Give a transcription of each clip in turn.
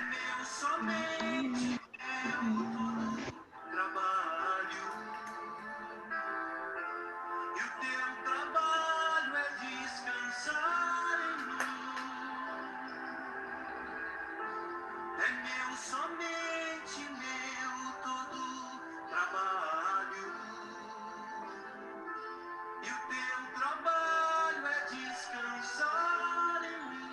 meu somente meu trabalho, e o teu trabalho é descansar em mim. É meu somente meu todo trabalho, e o teu trabalho é descansar em mim.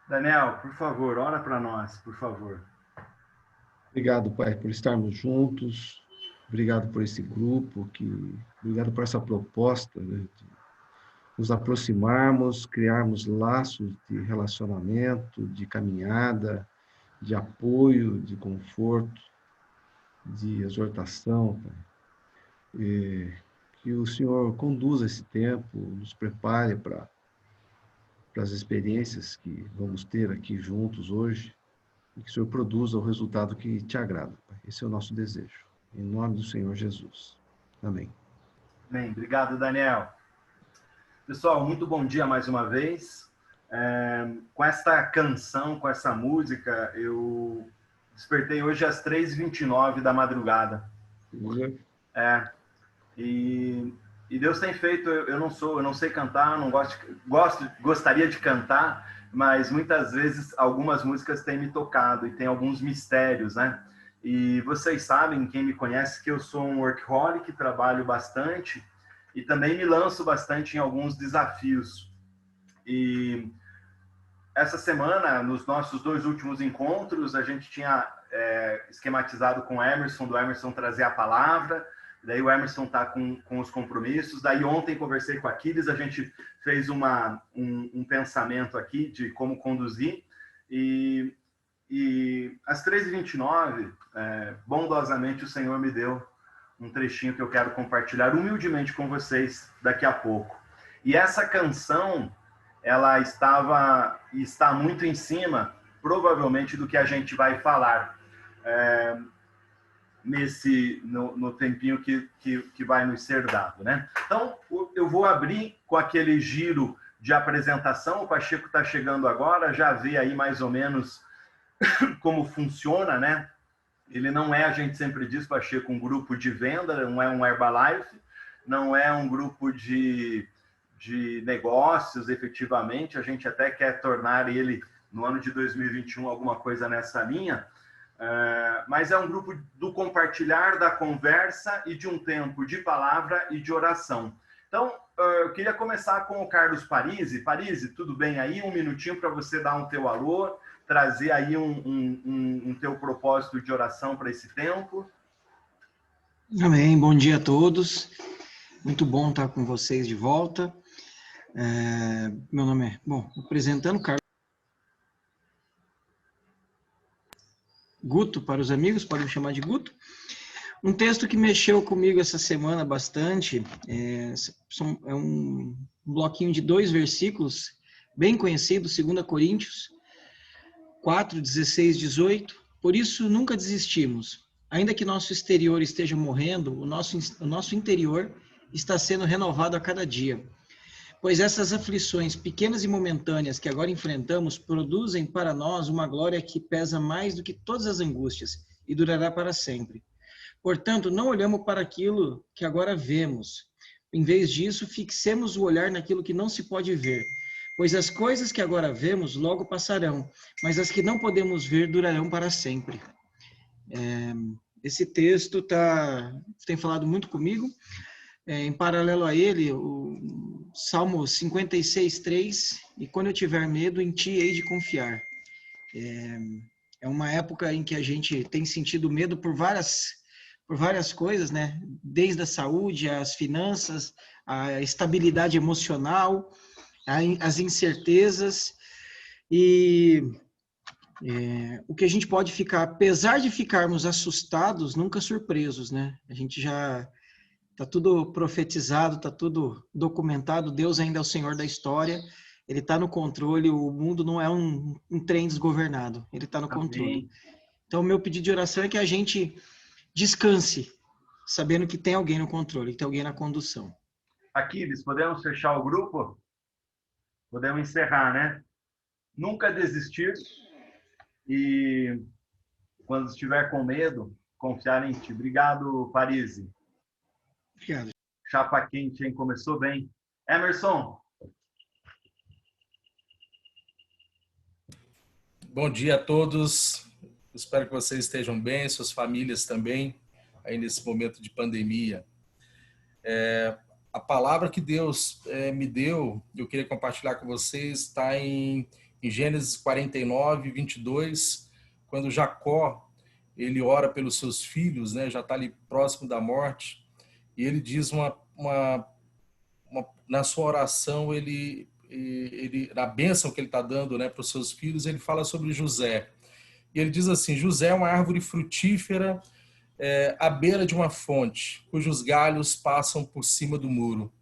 Daniel, por favor, ora para nós, por favor. Obrigado, Pai, por estarmos juntos. Obrigado por esse grupo, obrigado por essa proposta, né, de nos aproximarmos, criarmos laços de relacionamento, de caminhada, de apoio, de conforto, de exortação, Pai. Que o Senhor conduza esse tempo, nos prepare para as experiências que vamos ter aqui juntos hoje, e que o Senhor produza o resultado que te agrada, Pai. Esse é o nosso desejo. Em nome do Senhor Jesus. Amém. Bem, obrigado, Daniel. Pessoal, muito bom dia mais uma vez. Com esta canção, com essa música, eu despertei hoje às 3h29 da madrugada. E Deus tem feito, eu não sei cantar, não gostaria de cantar, mas muitas vezes algumas músicas têm me tocado e tem alguns mistérios, né? E vocês sabem, quem me conhece, que eu sou um workaholic, trabalho bastante e também me lanço bastante em alguns desafios. E essa semana, nos nossos 2 últimos encontros, a gente tinha esquematizado com o Emerson, do Emerson trazer a palavra. Daí o Emerson está com os compromissos. Daí ontem conversei com a Aquiles, a gente fez um pensamento aqui de como conduzir. E às 3h29, bondosamente, o Senhor me deu um trechinho que eu quero compartilhar humildemente com vocês daqui a pouco. E essa canção, ela está muito em cima, provavelmente, do que a gente vai falar no tempinho que vai nos ser dado, né? Então, eu vou abrir com aquele giro de apresentação. O Pacheco está chegando agora, já vê aí mais ou menos como funciona, né? Ele não é, a gente sempre diz, Pacheco, um grupo de venda, não é um Herbalife, não é um grupo de negócios, efetivamente. A gente até quer tornar ele, no ano de 2021, alguma coisa nessa linha, mas é um grupo do compartilhar, da conversa e de um tempo de palavra e de oração. Então, eu queria começar com o Carlos Parisi. Parisi, tudo bem aí? Um minutinho para você dar um teu alô, trazer aí um teu propósito de oração para esse tempo. Amém, bom dia a todos. Muito bom estar com vocês de volta. Meu nome é, apresentando, Carlos Guto, para os amigos, podem me chamar de Guto. Um texto que mexeu comigo essa semana bastante, é um bloquinho de 2 versículos, bem conhecido, 2 Coríntios 4, 16, 18. Por isso, nunca desistimos. Ainda que nosso exterior esteja morrendo, o nosso interior está sendo renovado a cada dia. Pois essas aflições pequenas e momentâneas que agora enfrentamos produzem para nós uma glória que pesa mais do que todas as angústias e durará para sempre. Portanto, não olhamos para aquilo que agora vemos. Em vez disso, fixemos o olhar naquilo que não se pode ver. Pois as coisas que agora vemos logo passarão, mas as que não podemos ver durarão para sempre. Esse texto tem falado muito comigo. Em paralelo a ele, o Salmo 56:3, e quando eu tiver medo, em ti hei de confiar. É uma época em que a gente tem sentido medo por várias coisas, né? Desde a saúde, as finanças, a estabilidade emocional, as incertezas, e o que a gente pode ficar, apesar de ficarmos assustados, nunca surpresos, né? A gente já está tudo profetizado, está tudo documentado, Deus ainda é o Senhor da história, Ele está no controle, o mundo não é um trem desgovernado, Ele está no controle. Então, o meu pedido de oração é que a gente descanse, sabendo que tem alguém no controle, que tem alguém na condução. Aquiles, podemos fechar o grupo? Podemos encerrar, né? Nunca desistir e, quando estiver com medo, confiar em ti. Obrigado, Parise. Obrigado. Chapa quente, hein? Começou bem. Emerson. Bom dia a todos. Espero que vocês estejam bem, suas famílias também, aí nesse momento de pandemia. A palavra que Deus me deu, eu queria compartilhar com vocês, está em Gênesis 49, 22, quando Jacó, ele ora pelos seus filhos, né, já está ali próximo da morte, e ele diz na sua oração, na bênção que ele está dando, né, para os seus filhos, ele fala sobre José. E ele diz assim: José é uma árvore frutífera à beira de uma fonte, cujos galhos passam por cima do muro.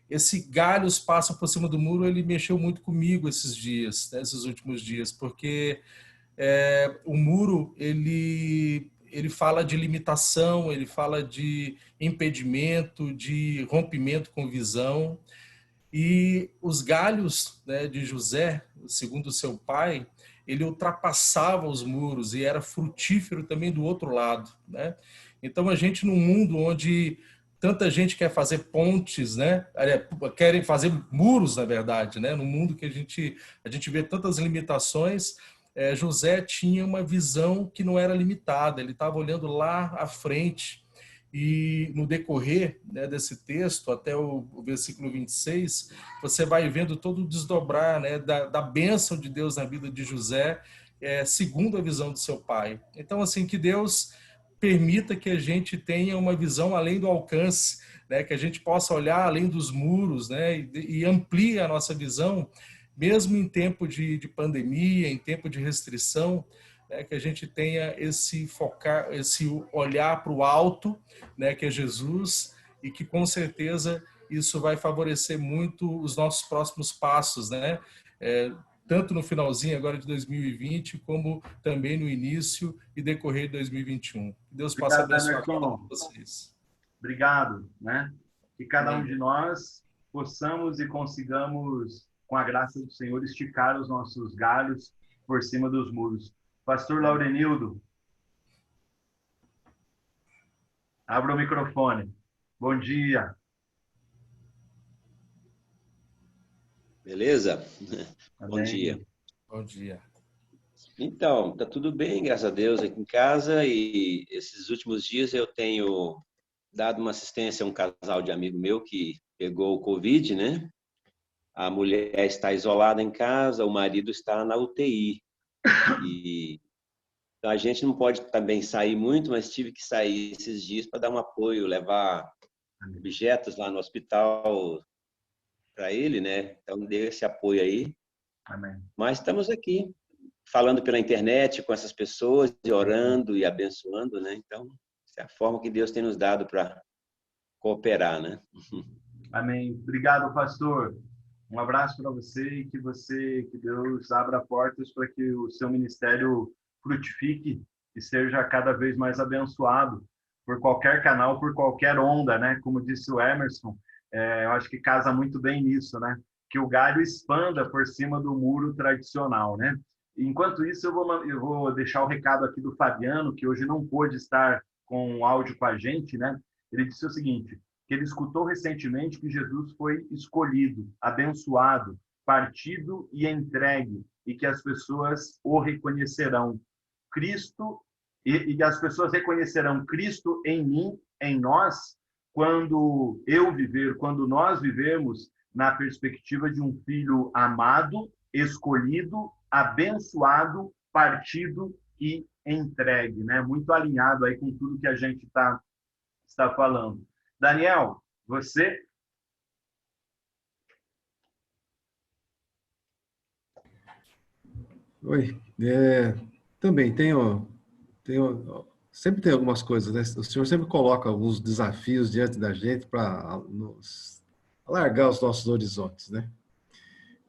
Esse galhos passam por cima do muro, ele mexeu muito comigo esses dias, né, esses últimos dias, porque o muro, ele fala de limitação, ele fala de impedimento, de rompimento com visão. E os galhos, né, de José, segundo seu pai, ele ultrapassava os muros e era frutífero também do outro lado, né? Então a gente, num mundo onde tanta gente quer fazer pontes, né? Querem fazer muros, na verdade, né? No mundo que a gente vê tantas limitações, José tinha uma visão que não era limitada, ele estava olhando lá à frente. E no decorrer, né, desse texto, até o versículo 26, você vai vendo todo o desdobrar, né, da bênção de Deus na vida de José, segundo a visão de seu pai. Então, assim, que Deus permita que a gente tenha uma visão além do alcance, né, que a gente possa olhar além dos muros, né, e amplie a nossa visão, mesmo em tempo de pandemia, em tempo de restrição, né, que a gente tenha esse olhar para o alto, né, que é Jesus, e que com certeza isso vai favorecer muito os nossos próximos passos, né? Tanto no finalzinho agora de 2020, como também no início e decorrer de 2021. Que Deus possa abençoar cada um de vocês. Obrigado, né? Que cada um de nós possamos e consigamos, com a graça do Senhor, esticar os nossos galhos por cima dos muros. Pastor Laurenildo, abra o microfone. Bom dia. Beleza? Amém. Bom dia. Bom dia. Então, tá tudo bem, graças a Deus, aqui em casa, e esses últimos dias eu tenho dado uma assistência a um casal de amigo meu que pegou o Covid, né? A mulher está isolada em casa, o marido está na UTI. E então, a gente não pode também sair muito, mas tive que sair esses dias para dar um apoio, levar objetos lá no hospital para ele, né? Então, deu esse apoio aí. Amém. Mas estamos aqui, falando pela internet com essas pessoas, e orando e abençoando, né? Então, essa é a forma que Deus tem nos dado para cooperar, né? Amém. Obrigado, pastor. Um abraço para você e que Deus abra portas para que o seu ministério frutifique e seja cada vez mais abençoado por qualquer canal, por qualquer onda, né? Como disse o Emerson, eu acho que casa muito bem nisso, né? Que o galho expanda por cima do muro tradicional, né? Enquanto isso, eu vou deixar o recado aqui do Fabiano, que hoje não pôde estar com o áudio com a gente, né? Ele disse o seguinte: que ele escutou recentemente que Jesus foi escolhido, abençoado, partido e entregue, e que as pessoas o reconhecerão. Cristo, e as pessoas reconhecerão Cristo em mim, em nós, quando nós vivermos na perspectiva de um filho amado, escolhido, abençoado, partido e entregue, né? Muito alinhado aí com tudo que a gente está falando. Daniel, você? Oi. Também sempre tem algumas coisas, né? O senhor sempre coloca alguns desafios diante da gente para alargar os nossos horizontes, né?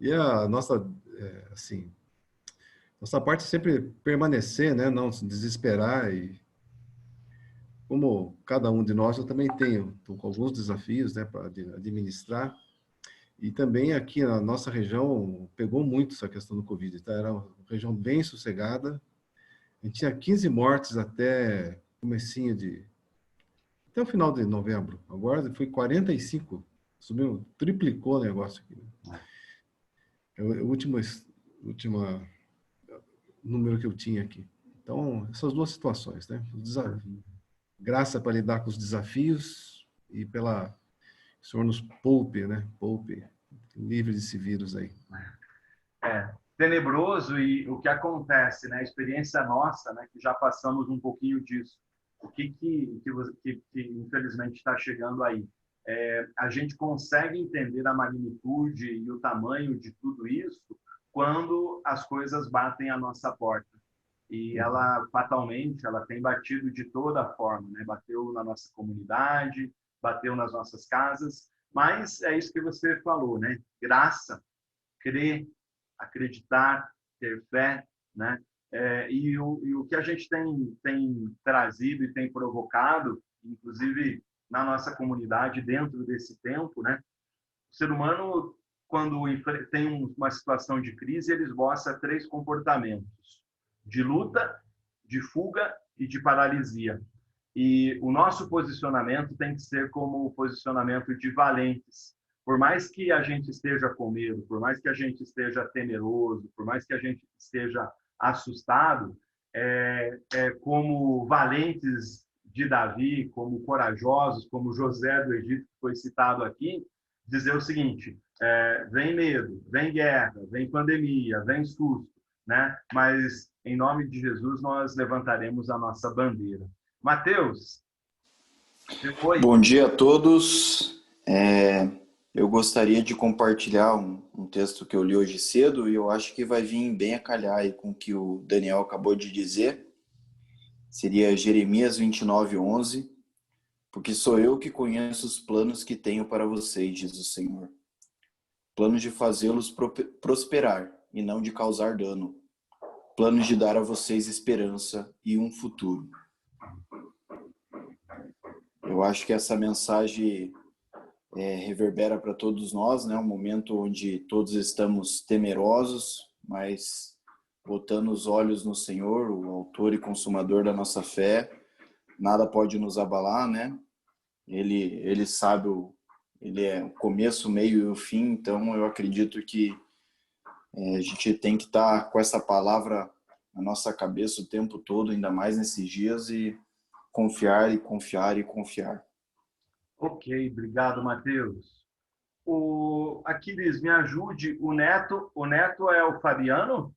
E a nossa, assim, nossa parte é sempre permanecer, né? Não se desesperar como cada um de nós, eu também tô com alguns desafios, né, para administrar. E também aqui na nossa região pegou muito essa questão do Covid, tá? Era uma região bem sossegada. A gente tinha 15 mortes até até o final de novembro. Agora foi 45, subiu, triplicou o negócio aqui. É o último número que eu tinha aqui. Então, essas duas situações, né? Graça para lidar com os desafios e o Senhor nos poupe, né? Poupe, livre desse vírus aí. Tenebroso, e o que acontece, né? A experiência nossa, né? Que já passamos um pouquinho disso. O que infelizmente está chegando aí? A gente consegue entender a magnitude e o tamanho de tudo isso quando as coisas batem a nossa porta. E ela, fatalmente, ela tem batido de toda forma, né? Bateu na nossa comunidade, bateu nas nossas casas, mas é isso que você falou, né? Graça, crer, acreditar, ter fé, né? E o que a gente tem trazido e tem provocado, inclusive na nossa comunidade, dentro desse tempo, né? O ser humano, quando tem uma situação de crise, ele esboça 3 comportamentos: de luta, de fuga e de paralisia. E o nosso posicionamento tem que ser como o posicionamento de valentes. Por mais que a gente esteja com medo, por mais que a gente esteja temeroso, por mais que a gente esteja assustado, como valentes de Davi, como corajosos, como José do Egito, que foi citado aqui, dizer o seguinte: vem medo, vem guerra, vem pandemia, vem susto, né? Mas, em nome de Jesus, nós levantaremos a nossa bandeira. Mateus, Bom dia a todos. Eu gostaria de compartilhar um texto que eu li hoje cedo e eu acho que vai vir bem a calhar aí com o que o Daniel acabou de dizer. Seria Jeremias 29:11. Porque sou eu que conheço os planos que tenho para vocês, diz o Senhor. Planos de fazê-los prosperar e não de causar dano. Planos de dar a vocês esperança e um futuro. Eu acho que essa mensagem reverbera para todos nós, né? Um momento onde todos estamos temerosos, mas botando os olhos no Senhor, o autor e consumador da nossa fé. Nada pode nos abalar, né? Ele sabe, ele é o começo, o meio e o fim, então eu acredito que a gente tem que estar com essa palavra na nossa cabeça o tempo todo, ainda mais nesses dias, e confiar e confiar e confiar. Ok, obrigado, Mateus. O Aquiles, me ajude. O Neto é o Fabiano?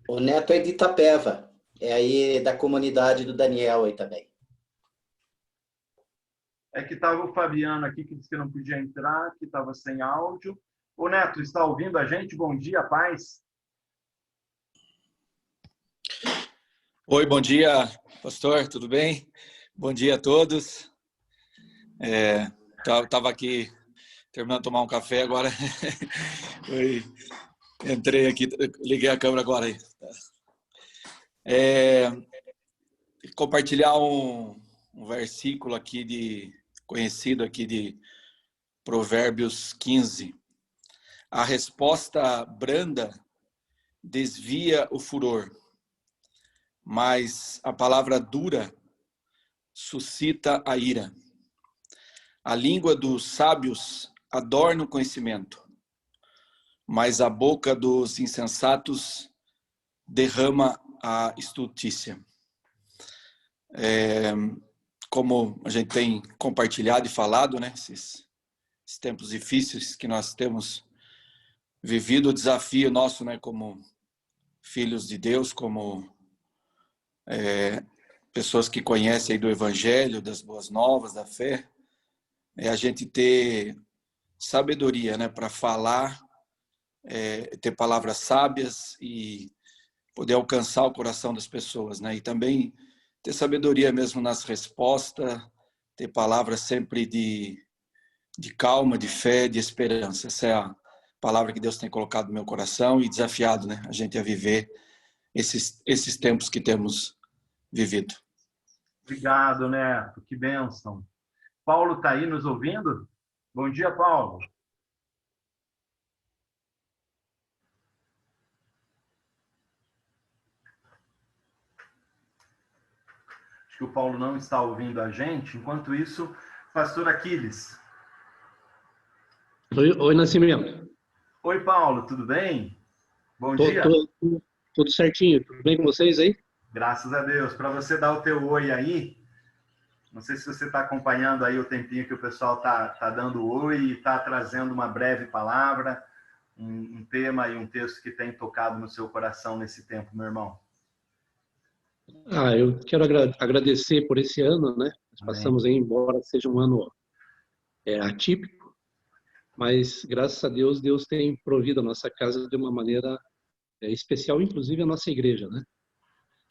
O Neto é de Itapeva, é aí da comunidade do Daniel aí também. É que estava o Fabiano aqui, que disse que não podia entrar, que estava sem áudio. O Neto, está ouvindo a gente? Bom dia, paz. Oi, bom dia, pastor, tudo bem? Bom dia a todos. Estava aqui terminando de tomar um café agora. Entrei aqui, liguei a câmera agora aí. Compartilhar um versículo aqui conhecido aqui de Provérbios 15. A resposta branda desvia o furor, mas a palavra dura suscita a ira. A língua dos sábios adorna o conhecimento, mas a boca dos insensatos derrama a estultícia. Como a gente tem compartilhado e falado, né, esses tempos difíceis que nós temos vivido, o desafio nosso, né, como filhos de Deus, como pessoas que conhecem aí do Evangelho, das boas novas, da fé, é a gente ter sabedoria, né, para falar, ter palavras sábias e poder alcançar o coração das pessoas, né, e também ter sabedoria mesmo nas respostas, ter palavras sempre de calma, de fé, de esperança. Essa é a palavra que Deus tem colocado no meu coração e desafiado, né, a gente a viver esses tempos que temos vivido. Obrigado, Neto. Que bênção. Paulo está aí nos ouvindo? Bom dia, Paulo. Acho que o Paulo não está ouvindo a gente. Enquanto isso, pastor Aquiles. Oi, Nascimento. Oi, Paulo, tudo bem? Bom dia. Tudo certinho. Tudo bem com vocês aí? Graças a Deus. Para você dar o teu oi aí, não sei se você está acompanhando aí o tempinho que o pessoal tá dando oi e está trazendo uma breve palavra, um tema e um texto que tem tocado no seu coração nesse tempo, meu irmão. Eu quero agradecer por esse ano, né? Nós passamos aí, embora seja um ano atípico, mas graças a Deus, Deus tem provido a nossa casa de uma maneira especial, inclusive a nossa igreja, né?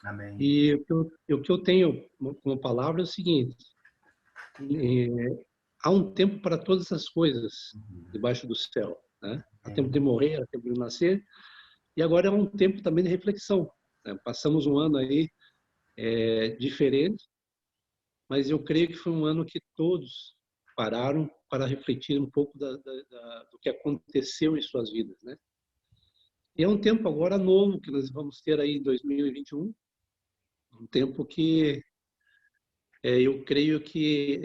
Amém. E o que eu tenho como palavra é o seguinte: há um tempo para todas as coisas debaixo do céu, né? Há tempo de morrer, há tempo de nascer, e agora é um tempo também de reflexão, né? Passamos um ano aí diferente, mas eu creio que foi um ano que todos pararam para refletir um pouco do que aconteceu em suas vidas, né? E é um tempo agora novo que nós vamos ter aí em 2021, um tempo que eu creio que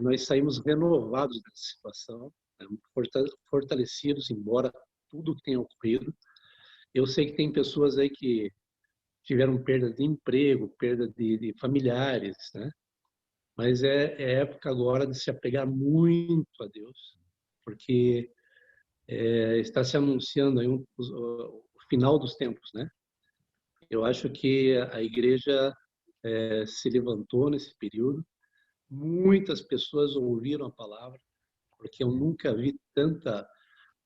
nós saímos renovados dessa situação, né? Fortalecidos, embora tudo que tenha ocorrido. Eu sei que tem pessoas aí que tiveram perda de emprego, perda de familiares, né? Mas é época agora de se apegar muito a Deus, porque está se anunciando aí o final dos tempos, né? Eu acho que a igreja se levantou nesse período, muitas pessoas ouviram a palavra, porque eu nunca vi tanta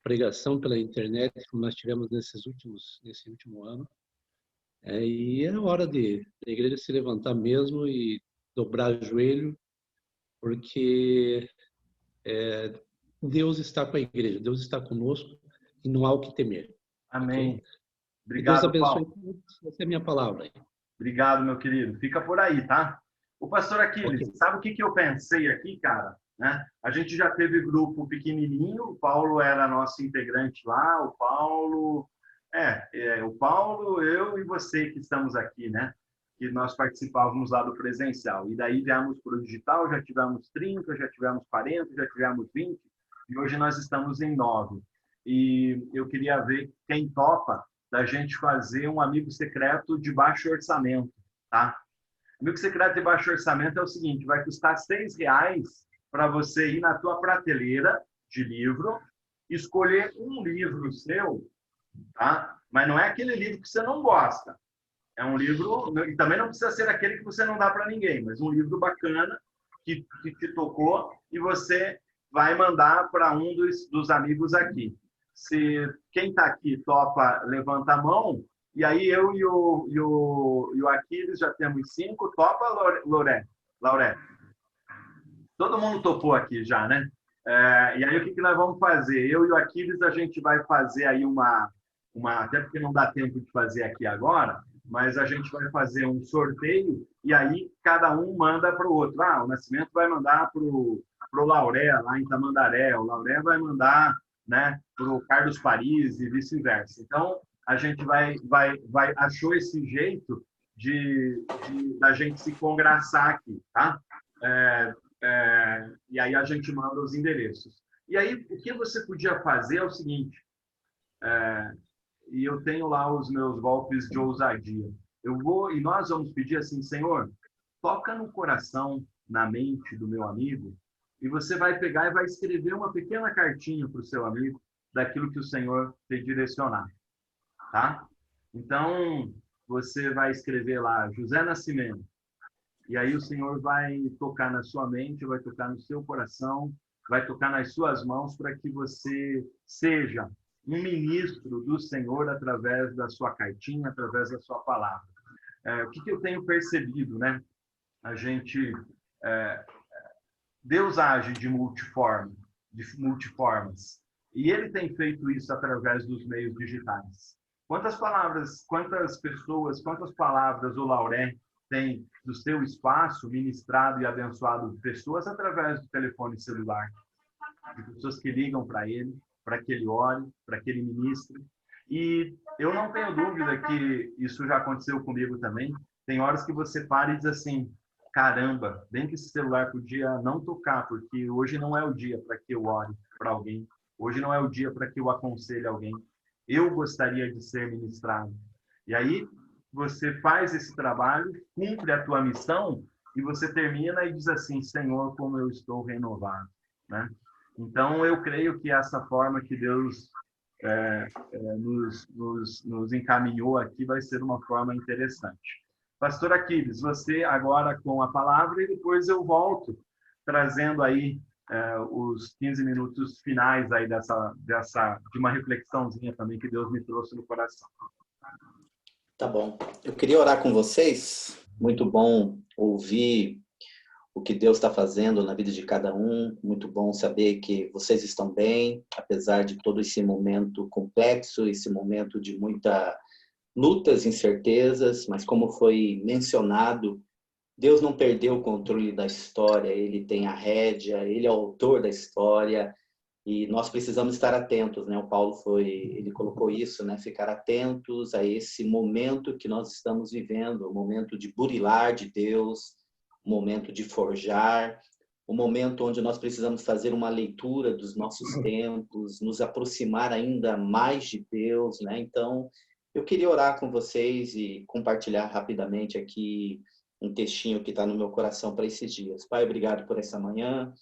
pregação pela internet como nós tivemos nesse último ano. E é hora da igreja se levantar mesmo e dobrar joelho, porque Deus está com a igreja, Deus está conosco e não há o que temer. Amém. Okay? Obrigado, Deus abençoe. Paulo. Essa é a minha palavra aí. Obrigado, meu querido. Fica por aí, tá? O pastor Aquiles, Okay. sabe o que eu pensei aqui, cara? Né? A gente já teve grupo pequenininho, o Paulo era nosso integrante lá, o Paulo, eu e você que estamos aqui, né? Que nós participávamos lá do presencial. E daí viemos para o digital, já tivemos 30, já tivemos 40, já tivemos 20, e hoje nós estamos em 9. E eu queria ver quem topa da gente fazer um amigo secreto de baixo orçamento, tá? Amigo secreto de baixo orçamento é o seguinte, vai custar R$6 para você ir na tua prateleira de livro, escolher um livro seu, tá? Mas não é aquele livro que você não gosta. É um livro, e também não precisa ser aquele que você não dá para ninguém, mas um livro bacana que te tocou e você vai mandar para um dos amigos aqui. Se quem está aqui topa, levanta a mão, e aí eu e o Aquiles já temos 5, topa, Lauré? Todo mundo topou aqui já, né? E aí o que nós vamos fazer? Eu e o Aquiles, a gente vai fazer aí até porque não dá tempo de fazer aqui agora, mas a gente vai fazer um sorteio, e aí cada um manda para o outro. O Nascimento vai mandar para o Lauré, lá em Tamandaré, o Lauré vai mandar, né, para o Carlos Paris e vice-versa. Então, a gente achou esse jeito da gente se congraçar aqui, tá? E aí a gente manda os endereços. E aí, o que você podia fazer é o seguinte, e eu tenho lá os meus golpes de ousadia. E nós vamos pedir assim, Senhor, toca no coração, na mente do meu amigo, e você vai pegar e vai escrever uma pequena cartinha para o seu amigo daquilo que o Senhor te direcionar, tá? Então, você vai escrever lá, José Nascimento, e aí o Senhor vai tocar na sua mente, vai tocar no seu coração, vai tocar nas suas mãos para que você seja um ministro do Senhor através da sua cartinha, através da sua palavra. O que eu tenho percebido, né? Deus age de multiformas, e Ele tem feito isso através dos meios digitais. Quantas palavras, quantas pessoas, quantas palavras o Lauré tem do seu espaço ministrado e abençoado pessoas através do telefone celular, de pessoas que ligam para que ele ore, para que ele ministre. E eu não tenho dúvida que isso já aconteceu comigo também. Tem horas que você para e diz assim, caramba, bem que esse celular podia não tocar, porque hoje não é o dia para que eu ore para alguém, hoje não é o dia para que eu aconselhe alguém. Eu gostaria de ser ministrado. E aí você faz esse trabalho, cumpre a tua missão e você termina e diz assim, Senhor, como eu estou renovado, né? Então, eu creio que essa forma que Deus nos encaminhou aqui vai ser uma forma interessante. Pastor Aquiles, você agora com a palavra e depois eu volto trazendo aí os 15 minutos finais aí de uma reflexãozinha também que Deus me trouxe no coração. Tá bom. Eu queria orar com vocês. Muito bom ouvir o que Deus está fazendo na vida de cada um. Muito bom saber que vocês estão bem, apesar de todo esse momento complexo, esse momento de muita lutas, incertezas, mas como foi mencionado, Deus não perdeu o controle da história, Ele tem a rédea, Ele é o autor da história, e nós precisamos estar atentos, né? O Paulo ele colocou isso, né? Ficar atentos a esse momento que nós estamos vivendo, o momento de burilar de Deus, o momento de forjar, o momento onde nós precisamos fazer uma leitura dos nossos tempos, nos aproximar ainda mais de Deus, né? Então, eu queria orar com vocês e compartilhar rapidamente aqui um textinho que está no meu coração para esses dias. Pai, obrigado por essa manhã,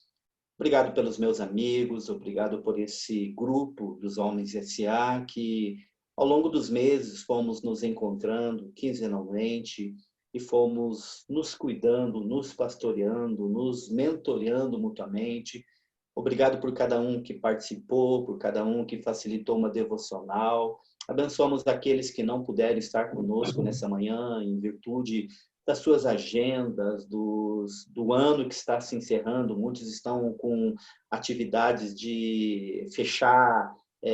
obrigado pelos meus amigos, obrigado por esse grupo dos Homens S.A. que ao longo dos meses fomos nos encontrando quinzenalmente e fomos nos cuidando, nos pastoreando, nos mentoreando mutuamente. Obrigado por cada um que participou, por cada um que facilitou uma devocional. Abençoamos aqueles que não puderam estar conosco nessa manhã, em virtude das suas agendas, do ano que está se encerrando. Muitos estão com atividades de fechar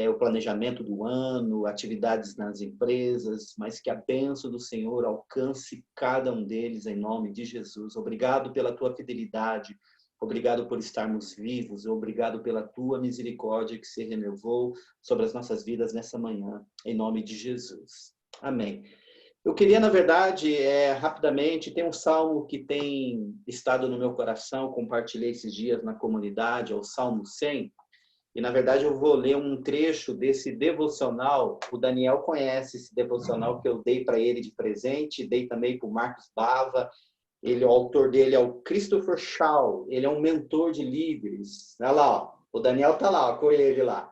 o planejamento do ano, atividades nas empresas, mas que a bênção do Senhor alcance cada um deles em nome de Jesus. Obrigado pela tua fidelidade, obrigado por estarmos vivos, obrigado pela tua misericórdia que se renovou sobre as nossas vidas nessa manhã, em nome de Jesus. Amém. Eu queria, na verdade, rapidamente, tem um salmo que tem estado no meu coração, compartilhei esses dias na comunidade, é o Salmo 100, e, na verdade, eu vou ler um trecho desse devocional. O Daniel conhece esse devocional que eu dei para ele de presente, dei também para o Marcos Bava. O autor dele é o Christopher Shaw, ele é um mentor de líderes. Olha lá, ó, o Daniel está lá, ó, com ele lá.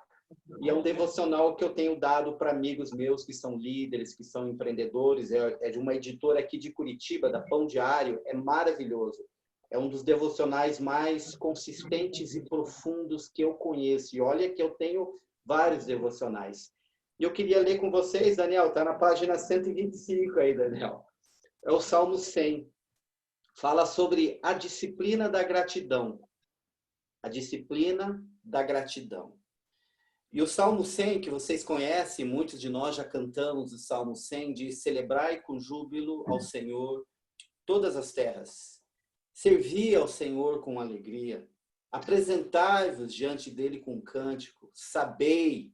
E é um devocional que eu tenho dado para amigos meus que são líderes, que são empreendedores. É de uma editora aqui de Curitiba, da Pão Diário. É maravilhoso. É um dos devocionais mais consistentes e profundos que eu conheço. E olha que eu tenho vários devocionais. E eu queria ler com vocês, Daniel, está na página 125 aí, Daniel. É o Salmo 100. Fala sobre a disciplina da gratidão. A disciplina da gratidão. E o Salmo 100, que vocês conhecem, muitos de nós já cantamos o Salmo 100, diz: celebrai com júbilo ao Senhor todas as terras. Servi ao Senhor com alegria. Apresentai-vos diante dele com cântico. Sabei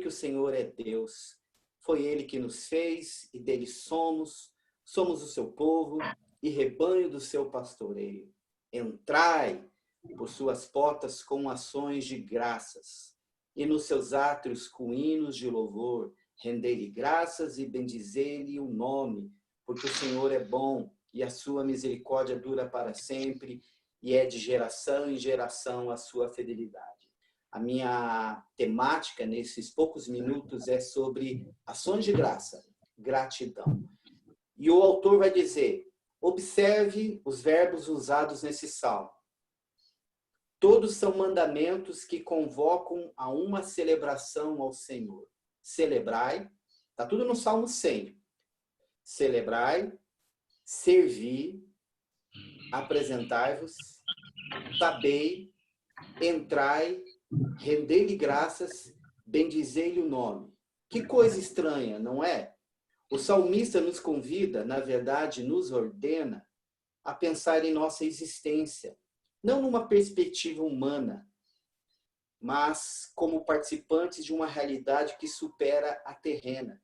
que o Senhor é Deus. Foi ele que nos fez e dele somos o seu povo e rebanho do seu pastoreio. Entrai por suas portas com ações de graças e nos seus átrios com hinos de louvor. Rendei-lhe graças e bendizei-lhe o nome, porque o Senhor é bom e a sua misericórdia dura para sempre e é de geração em geração a sua fidelidade. A minha temática nesses poucos minutos é sobre ações de graça, gratidão. E o autor vai dizer: observe os verbos usados nesse salmo. Todos são mandamentos que convocam a uma celebração ao Senhor. Celebrai, está tudo no Salmo 100. Celebrai, servi, apresentai-vos, sabei, entrai, rendei-lhe graças, bendizei-lhe o nome. Que coisa estranha, não é? O salmista nos convida, na verdade, nos ordena a pensar em nossa existência, não numa perspectiva humana, mas como participantes de uma realidade que supera a terrena.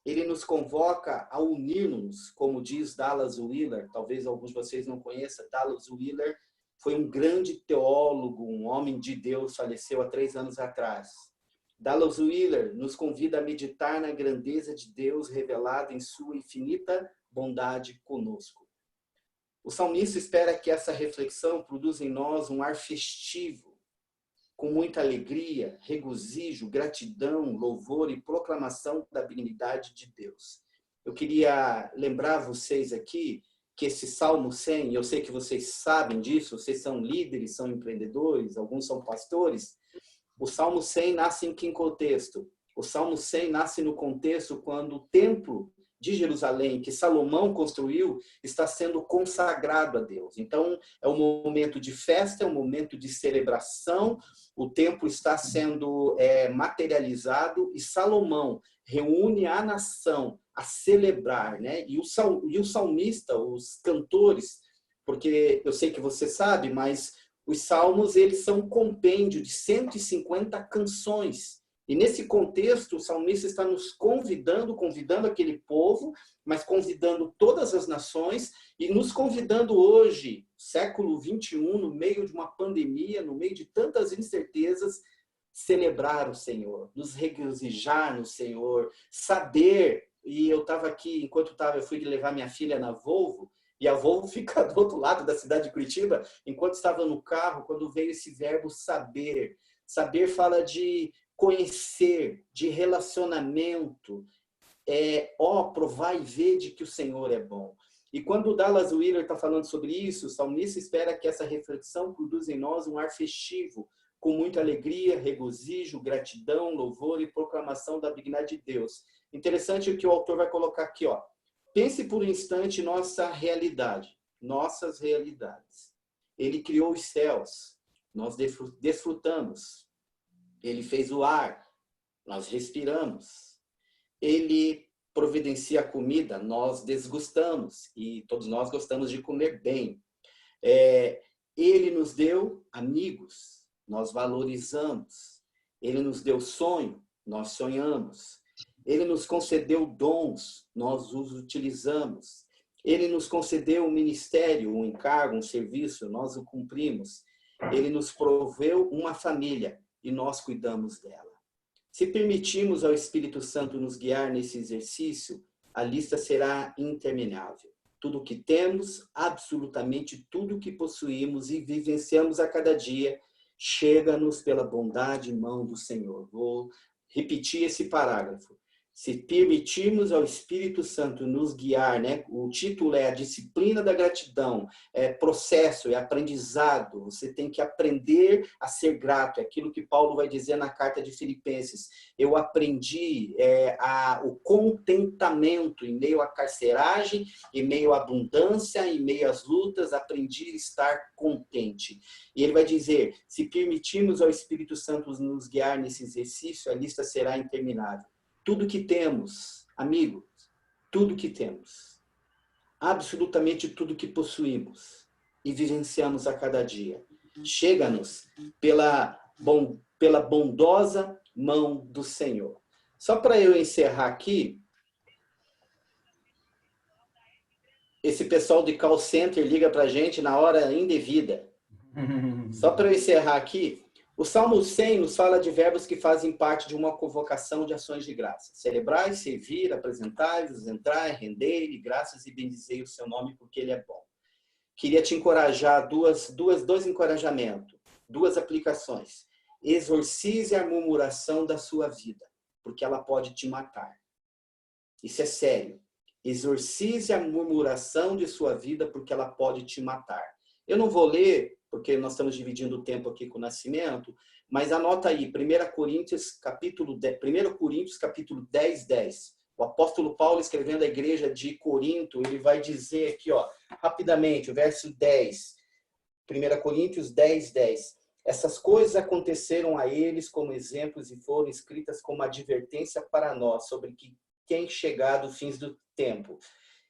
Ele nos convoca a unir-nos, como diz Dallas Willard, talvez alguns de vocês não conheçam. Dallas Willard foi um grande teólogo, um homem de Deus, faleceu há 3 anos atrás. Dallas Willard nos convida a meditar na grandeza de Deus revelada em sua infinita bondade conosco. O salmista espera que essa reflexão produza em nós um ar festivo, com muita alegria, regozijo, gratidão, louvor e proclamação da benignidade de Deus. Eu queria lembrar vocês aqui que esse Salmo 100, eu sei que vocês sabem disso, vocês são líderes, são empreendedores, alguns são pastores. O Salmo 100 nasce em que contexto? O Salmo 100 nasce no contexto quando o templo de Jerusalém, que Salomão construiu, está sendo consagrado a Deus. Então, é um momento de festa, é um momento de celebração, o templo está sendo materializado e Salomão reúne a nação a celebrar, né? E o salmista, os cantores, porque eu sei que você sabe, mas os salmos, eles são um compêndio de 150 canções. E nesse contexto, o salmista está nos convidando aquele povo, mas convidando todas as nações e nos convidando hoje, século 21, no meio de uma pandemia, no meio de tantas incertezas, celebrar o Senhor, nos regozijar no Senhor, saber. E eu estava aqui, enquanto eu fui levar minha filha na Volvo, e a Volvo fica do outro lado da cidade de Curitiba, enquanto estava no carro, quando veio esse verbo saber. Saber fala de conhecer, de relacionamento, provar e ver de que o Senhor é bom. E quando o Dallas Willard está falando sobre isso, o salmista espera que essa reflexão produza em nós um ar festivo, com muita alegria, regozijo, gratidão, louvor e proclamação da benignidade de Deus. Interessante o que o autor vai colocar aqui, ó. Pense por um instante nossa realidade, nossas realidades. Ele criou os céus, nós desfrutamos. Ele fez o ar, nós respiramos. Ele providencia a comida, nós desgostamos. E todos nós gostamos de comer bem. Ele nos deu amigos, nós valorizamos. Ele nos deu sonho, nós sonhamos. Ele nos concedeu dons, nós os utilizamos. Ele nos concedeu um ministério, um encargo, um serviço, nós o cumprimos. Ele nos proveu uma família, e nós cuidamos dela. Se permitirmos ao Espírito Santo nos guiar nesse exercício, a lista será interminável. Tudo o que temos, absolutamente tudo o que possuímos e vivenciamos a cada dia, chega-nos pela bondade e mão do Senhor. Vou repetir esse parágrafo. Se permitirmos ao Espírito Santo nos guiar, né? O título é a disciplina da gratidão, é processo, é aprendizado. Você tem que aprender a ser grato. É aquilo que Paulo vai dizer na carta de Filipenses. Eu aprendi o contentamento em meio à carceragem, em meio à abundância, em meio às lutas, aprendi a estar contente. E ele vai dizer, se permitirmos ao Espírito Santo nos guiar nesse exercício, a lista será interminável. Tudo que temos, amigos, tudo que temos, absolutamente tudo que possuímos e vivenciamos a cada dia, chega-nos pela bondosa mão do Senhor. Só para eu encerrar aqui, esse pessoal de call center liga para a gente na hora indevida. Só para eu encerrar aqui, o Salmo 100 nos fala de verbos que fazem parte de uma convocação de ações de graça. Celebrai, servir, apresentai-vos, entrai, rendei-lhe graças e bendizei o seu nome porque ele é bom. Queria te encorajar, dois encorajamentos, 2 aplicações. Exorcize a murmuração da sua vida, porque ela pode te matar. Isso é sério. Exorcize a murmuração de sua vida, porque ela pode te matar. Eu não vou ler, porque nós estamos dividindo o tempo aqui com o Nascimento, mas anota aí, 1 Coríntios capítulo 10, 10. O apóstolo Paulo, escrevendo à igreja de Corinto, ele vai dizer aqui, ó, rapidamente, o verso 10. 1 Coríntios 10, 10. Essas coisas aconteceram a eles como exemplos e foram escritas como advertência para nós sobre que tem chegado os fins do tempo.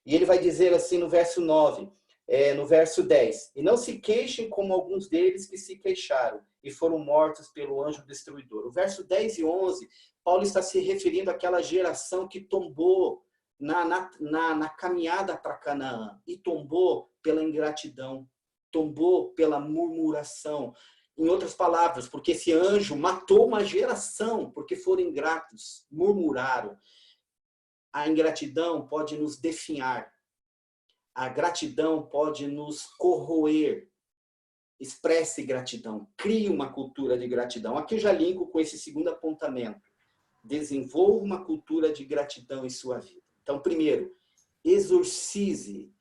E ele vai dizer assim no verso 9, no verso 10, e não se queixem como alguns deles que se queixaram e foram mortos pelo anjo destruidor. O verso 10 e 11, Paulo está se referindo àquela geração que tombou na caminhada para Canaã, e tombou pela ingratidão, tombou pela murmuração. Em outras palavras, porque esse anjo matou uma geração, porque foram ingratos, murmuraram. A ingratidão pode nos definhar. A gratidão pode nos corroer. Expresse gratidão. Crie uma cultura de gratidão. Aqui eu já linko com esse segundo apontamento. Desenvolva uma cultura de gratidão em sua vida. Então, primeiro,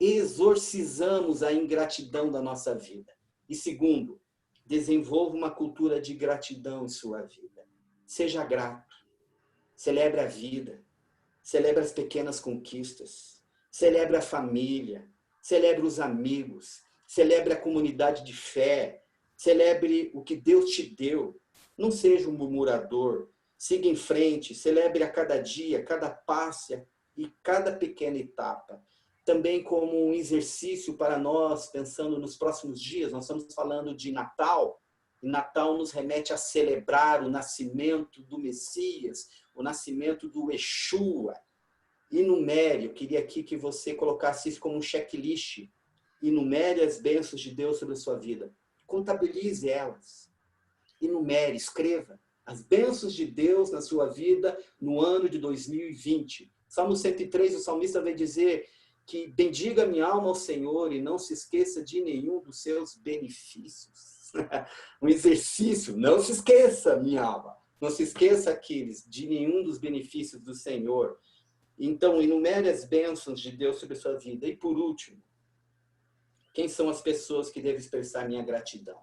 exorcizamos a ingratidão da nossa vida. E segundo, desenvolva uma cultura de gratidão em sua vida. Seja grato. Celebre a vida. Celebre as pequenas conquistas. Celebre a família. Celebre os amigos. Celebre a comunidade de fé. Celebre o que Deus te deu. Não seja um murmurador. Siga em frente. Celebre a cada dia, cada passo e cada pequena etapa. Também como um exercício para nós, pensando nos próximos dias, nós estamos falando de Natal, e Natal nos remete a celebrar o nascimento do Messias, o nascimento do Yeshua. Enumere, eu queria aqui que você colocasse isso como um checklist, enumere as bênçãos de Deus sobre a sua vida, contabilize elas, enumere, escreva as bênçãos de Deus na sua vida no ano de 2020. Salmo 103, o salmista vai dizer que bendiga minha alma ao Senhor e não se esqueça de nenhum dos seus benefícios. Um exercício, não se esqueça, minha alma. Não se esqueça, Aquiles, de nenhum dos benefícios do Senhor. Então, enumere as bênçãos de Deus sobre a sua vida. E por último, quem são as pessoas que devem expressar minha gratidão?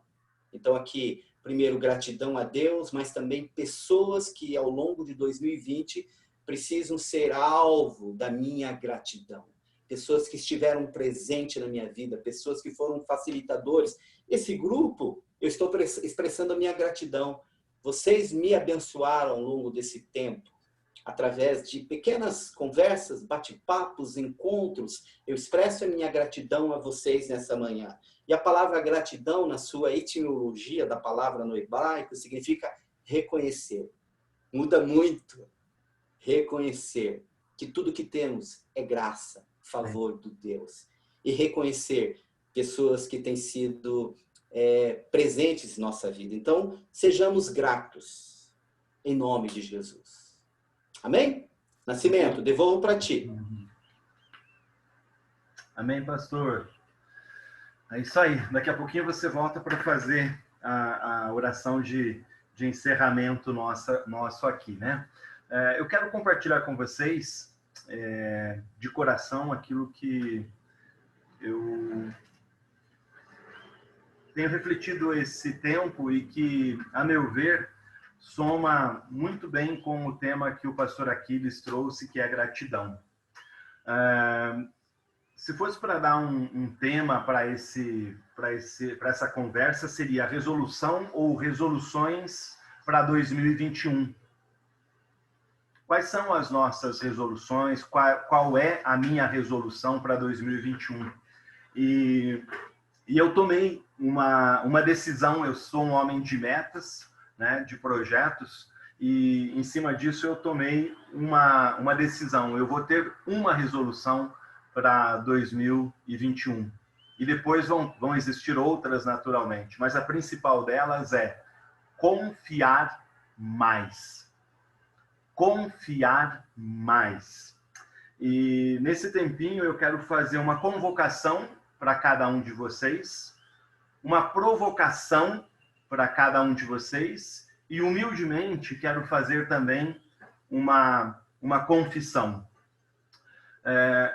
Então, aqui, primeiro, gratidão a Deus, mas também pessoas que ao longo de 2020 precisam ser alvo da minha gratidão. Pessoas que estiveram presentes na minha vida, pessoas que foram facilitadores. Esse grupo, eu estou expressando a minha gratidão. Vocês me abençoaram ao longo desse tempo, através de pequenas conversas, bate-papos, encontros. Eu expresso a minha gratidão a vocês nessa manhã. E a palavra gratidão, na sua etimologia da palavra no hebraico, significa reconhecer. Muda muito. Reconhecer que tudo que temos é graça, favor de Deus. E reconhecer pessoas que têm sido presentes em nossa vida. Então, sejamos gratos, em nome de Jesus. Amém? Nascimento, devolvo para ti. Amém, pastor. É isso aí. Daqui a pouquinho você volta para fazer a oração de encerramento nosso aqui, né? Eu quero compartilhar com vocês, de coração, aquilo que eu tenho refletido esse tempo e que, a meu ver, soma muito bem com o tema que o pastor Aquiles trouxe, que é a gratidão. Se fosse para dar um tema para essa conversa, seria resolução ou resoluções para 2021. Quais são as nossas resoluções? Qual é a minha resolução para 2021? E eu tomei uma decisão. Eu sou um homem de metas, né, de projetos, e em cima disso eu tomei uma decisão. Eu vou ter uma resolução para 2021. E depois vão existir outras, naturalmente. Mas a principal delas é confiar mais. Confiar mais. E nesse tempinho eu quero fazer uma convocação para cada um de vocês, uma provocação para cada um de vocês, e humildemente quero fazer também uma confissão.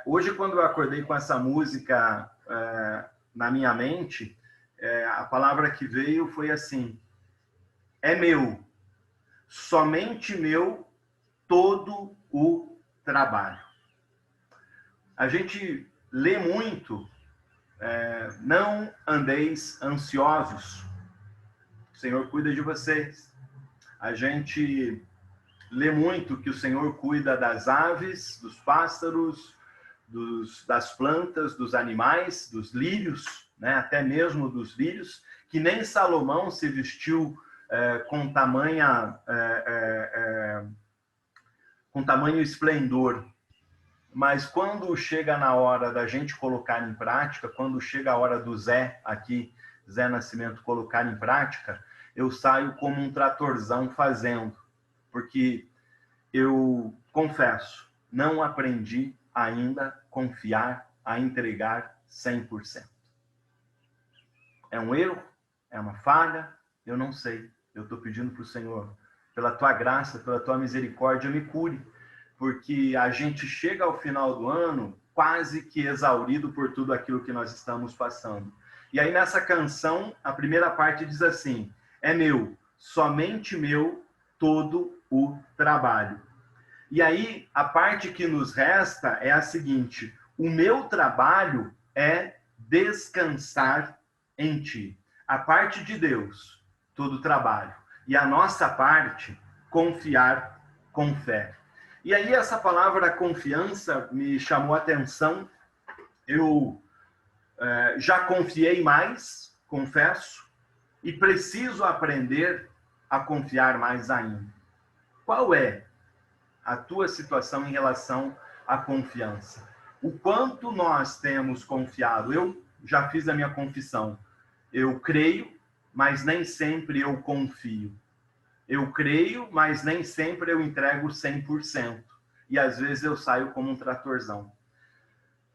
Hoje, quando eu acordei com essa música na minha mente, a palavra que veio foi assim: é meu, somente meu, todo o trabalho. A gente lê muito, não andeis ansiosos. o Senhor cuida de vocês. A gente lê muito que o Senhor cuida das aves, dos pássaros, das plantas, dos animais, dos lírios, né? Até mesmo dos lírios, que nem Salomão se vestiu com tamanho esplendor. Mas quando chega na hora da gente colocar em prática, quando chega a hora do Zé aqui, Zé Nascimento, colocar em prática, eu saio como um tratorzão fazendo, porque eu confesso, não aprendi ainda a confiar, a entregar 100%. É um erro? É uma falha? Eu não sei. Eu estou pedindo para o Senhor, pela tua graça, pela tua misericórdia, me cure, porque a gente chega ao final do ano quase que exaurido por tudo aquilo que nós estamos passando. E aí nessa canção, a primeira parte diz assim: é meu, somente meu, todo o trabalho. E aí a parte que nos resta é a seguinte: o meu trabalho é descansar em ti. A parte de Deus, todo o trabalho. E a nossa parte, confiar com fé. E aí essa palavra confiança me chamou a atenção. Eu já confiei mais, confesso, e preciso aprender a confiar mais ainda. Qual é a tua situação em relação à confiança? O quanto nós temos confiado? Eu já fiz a minha confissão. Eu creio, mas nem sempre eu confio. Eu creio, mas nem sempre eu entrego 100%. E às vezes eu saio como um tratorzão.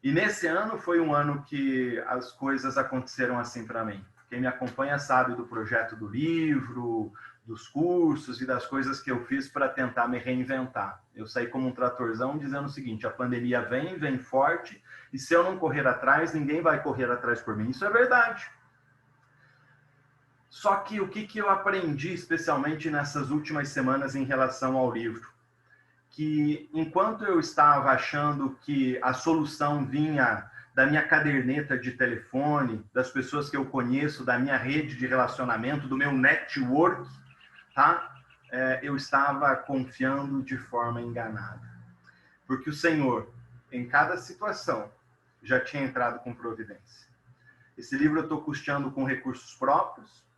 E nesse ano foi um ano que as coisas aconteceram assim para mim. Quem me acompanha sabe do projeto do livro, dos cursos e das coisas que eu fiz para tentar me reinventar. Eu saí como um tratorzão dizendo o seguinte: a pandemia vem forte, e se eu não correr atrás, ninguém vai correr atrás por mim. Isso é verdade. Só que o que eu aprendi, especialmente nessas últimas semanas em relação ao livro? Que enquanto eu estava achando que a solução vinha da minha caderneta de telefone, das pessoas que eu conheço, da minha rede de relacionamento, do meu network, tá? Eu estava confiando de forma enganada. Porque o Senhor, em cada situação, já tinha entrado com providência. Esse livro eu estou custeando com recursos próprios,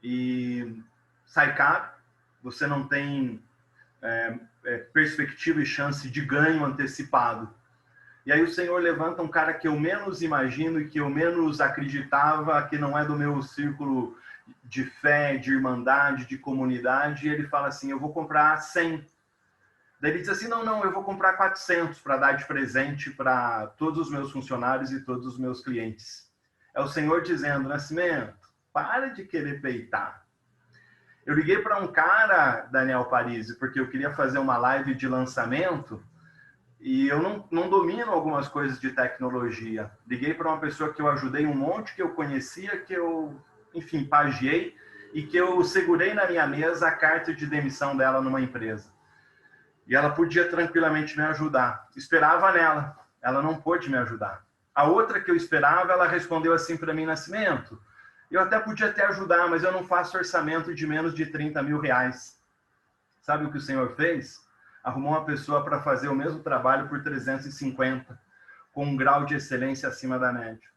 e sai caro, você não tem perspectiva e chance de ganho antecipado. E aí o Senhor levanta um cara que eu menos imagino e que eu menos acreditava, que não é do meu círculo de fé, de irmandade, de comunidade, e ele fala assim: eu vou comprar 100. Daí ele diz assim: não, eu vou comprar 400 para dar de presente para todos os meus funcionários e todos os meus clientes. É o Senhor dizendo: Nascimento, para de querer peitar. Eu liguei para um cara, Daniel Parisi, porque eu queria fazer uma live de lançamento e eu não domino algumas coisas de tecnologia. Liguei para uma pessoa que eu ajudei um monte, que eu conhecia, que eu, enfim, pagiei, e que eu segurei na minha mesa a carta de demissão dela numa empresa. E ela podia tranquilamente me ajudar. Esperava nela, ela não pôde me ajudar. A outra que eu esperava, ela respondeu assim para mim: Nascimento, eu até podia te ajudar, mas eu não faço orçamento de menos de 30 mil reais. Sabe o que o Senhor fez? Arrumou uma pessoa para fazer o mesmo trabalho por 350, com um grau de excelência acima da média.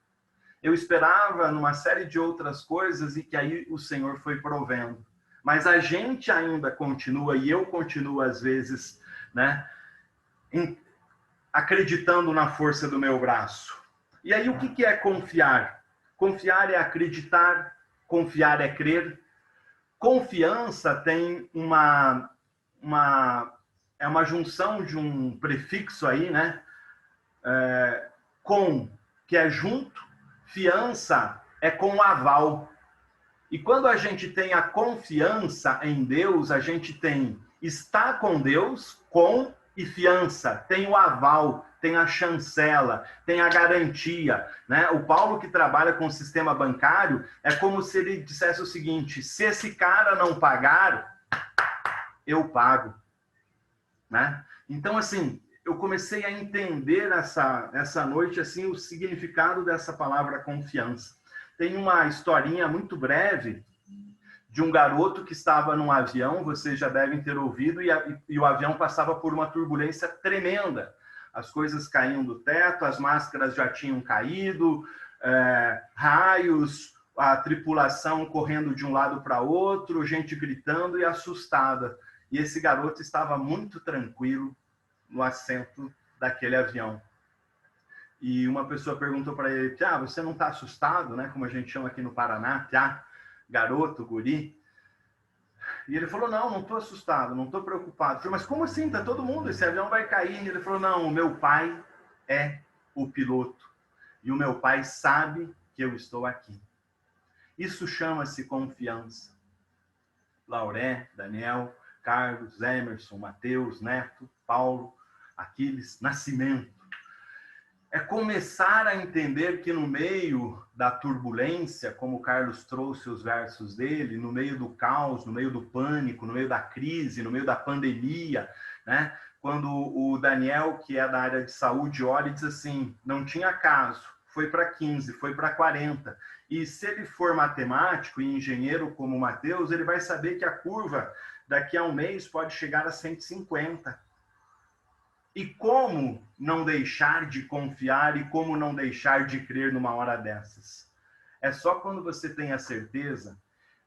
Eu esperava numa série de outras coisas e que aí o Senhor foi provendo. Mas a gente ainda continua, e eu continuo às vezes, né, acreditando na força do meu braço. E aí o que é confiar? Confiar é acreditar, confiar é crer. Confiança tem uma junção de um prefixo aí, né? Com, que é junto, fiança é com aval. E quando a gente tem a confiança em Deus, a gente tem estar com Deus, com e fiança, tem o aval, tem a chancela, tem a garantia, né? O Paulo, que trabalha com o sistema bancário, é como se ele dissesse o seguinte: se esse cara não pagar, eu pago, né? Então, assim, eu comecei a entender essa noite assim o significado dessa palavra confiança. Tem uma historinha muito breve de um garoto que estava num avião, vocês já devem ter ouvido, e o avião passava por uma turbulência tremenda. As coisas caíam do teto, as máscaras já tinham caído, raios, a tripulação correndo de um lado para outro, gente gritando e assustada. E esse garoto estava muito tranquilo no assento daquele avião. E uma pessoa perguntou para ele: "Piá, você não está assustado, né? Como a gente chama aqui no Paraná, Piá, garoto, guri?" E ele falou: "Não, não estou assustado, não estou preocupado." Eu falei: "Mas como assim? Tá todo mundo, esse avião vai cair." E ele falou: "Não, o meu pai é o piloto. E o meu pai sabe que eu estou aqui." Isso chama-se confiança. Lauré, Daniel, Carlos, Emerson, Mateus, Neto, Paulo, Aquiles, Nascimento. É começar a entender que no meio da turbulência, como o Carlos trouxe os versos dele, no meio do caos, no meio do pânico, no meio da crise, no meio da pandemia, né? Quando o Daniel, que é da área de saúde, olha e diz assim: não tinha caso, foi para 15, foi para 40. E se ele for matemático e engenheiro como o Mateus, ele vai saber que a curva daqui a um mês pode chegar a 150. E como não deixar de confiar e como não deixar de crer numa hora dessas? É só quando você tem a certeza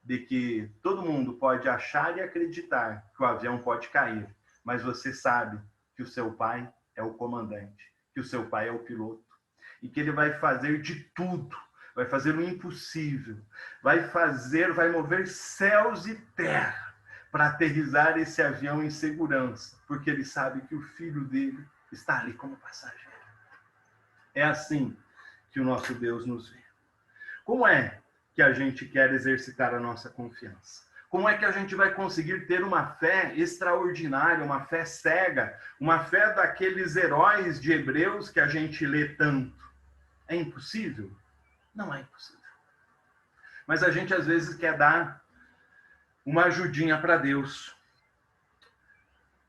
de que todo mundo pode achar e acreditar que o avião pode cair, mas você sabe que o seu pai é o comandante, que o seu pai é o piloto, e que ele vai fazer de tudo, vai fazer o impossível, vai mover céus e terra para aterrissar esse avião em segurança, porque ele sabe que o filho dele está ali como passageiro. É assim que o nosso Deus nos vê. Como é que a gente quer exercitar a nossa confiança? Como é que a gente vai conseguir ter uma fé extraordinária, uma fé cega, uma fé daqueles heróis de Hebreus que a gente lê tanto? É impossível? Não é impossível. Mas a gente às vezes quer dar uma ajudinha para Deus.